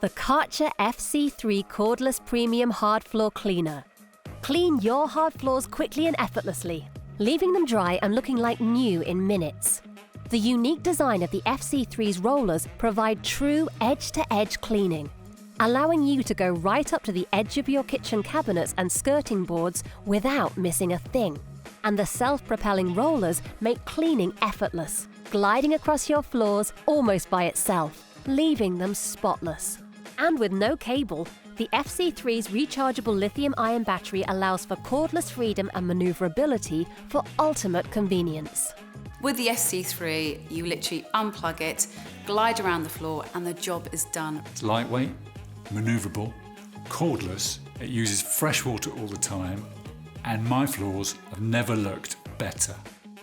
The Kärcher FC3 Cordless Premium Hard Floor Cleaner. Clean your hard floors quickly and effortlessly, leaving them dry and looking like new in minutes. The unique design of the FC3's rollers provide true edge-to-edge cleaning, allowing you to go right up to the edge of your kitchen cabinets and skirting boards without missing a thing. And the self-propelling rollers make cleaning effortless, gliding across your floors almost by itself, leaving them spotless. And with no cable, the FC3's rechargeable lithium-ion battery allows for cordless freedom and maneuverability for ultimate convenience. With the FC3, you literally unplug it, glide around the floor, and the job is done. It's lightweight, manoeuvrable, cordless, it uses fresh water all the time, and my floors have never looked better.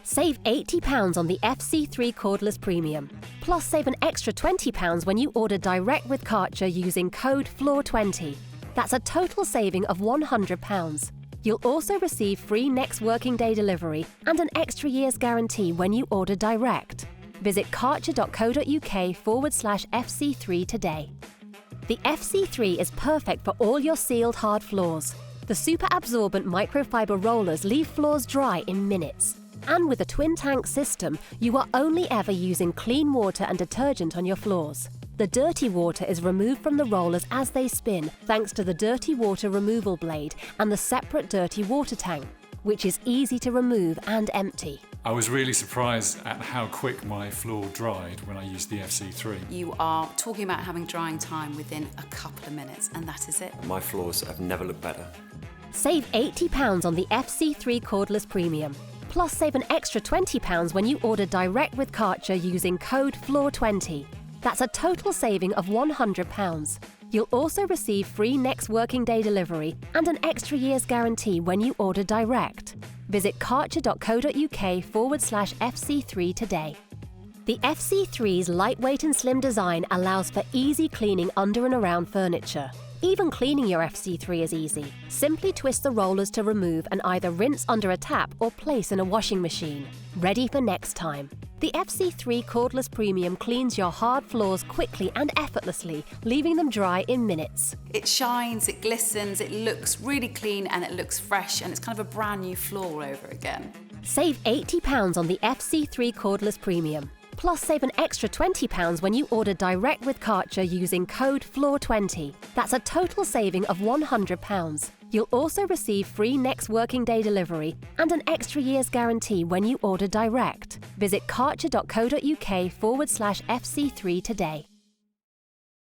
Save £80 on the FC3 Cordless Premium. Plus save an extra £20 when you order direct with Kärcher using code FLOOR20. That's a total saving of £100. You'll also receive free next working day delivery and an extra year's guarantee when you order direct. Visit kärcher.co.uk/FC3 today. The FC3 is perfect for all your sealed hard floors. The super absorbent microfiber rollers leave floors dry in minutes. And with a twin tank system, you are only ever using clean water and detergent on your floors. The dirty water is removed from the rollers as they spin thanks to the dirty water removal blade and the separate dirty water tank, which is easy to remove and empty. I was really surprised at how quick my floor dried when I used the FC3. You are talking about having drying time within a couple of minutes, and that is it. My floors have never looked better. Save £80 on the FC3 Cordless Premium. Plus save an extra £20 when you order direct with Kärcher using code FLOOR20. That's a total saving of £100. You'll also receive free next working day delivery and an extra year's guarantee when you order direct. Visit kärcher.co.uk/FC3 today. The FC3's lightweight and slim design allows for easy cleaning under and around furniture. Even cleaning your FC3 is easy. Simply twist the rollers to remove and either rinse under a tap or place in a washing machine. Ready for next time. The FC3 Cordless Premium cleans your hard floors quickly and effortlessly, leaving them dry in minutes. It shines, it glistens, it looks really clean, and it looks fresh, and it's kind of a brand new floor all over again. Save £80 on the FC3 Cordless Premium. Plus save an extra £20 when you order direct with Kärcher using code FLOOR20. That's a total saving of £100. You'll also receive free next working day delivery and an extra year's guarantee when you order direct. Visit kärcher.co.uk/FC3 today.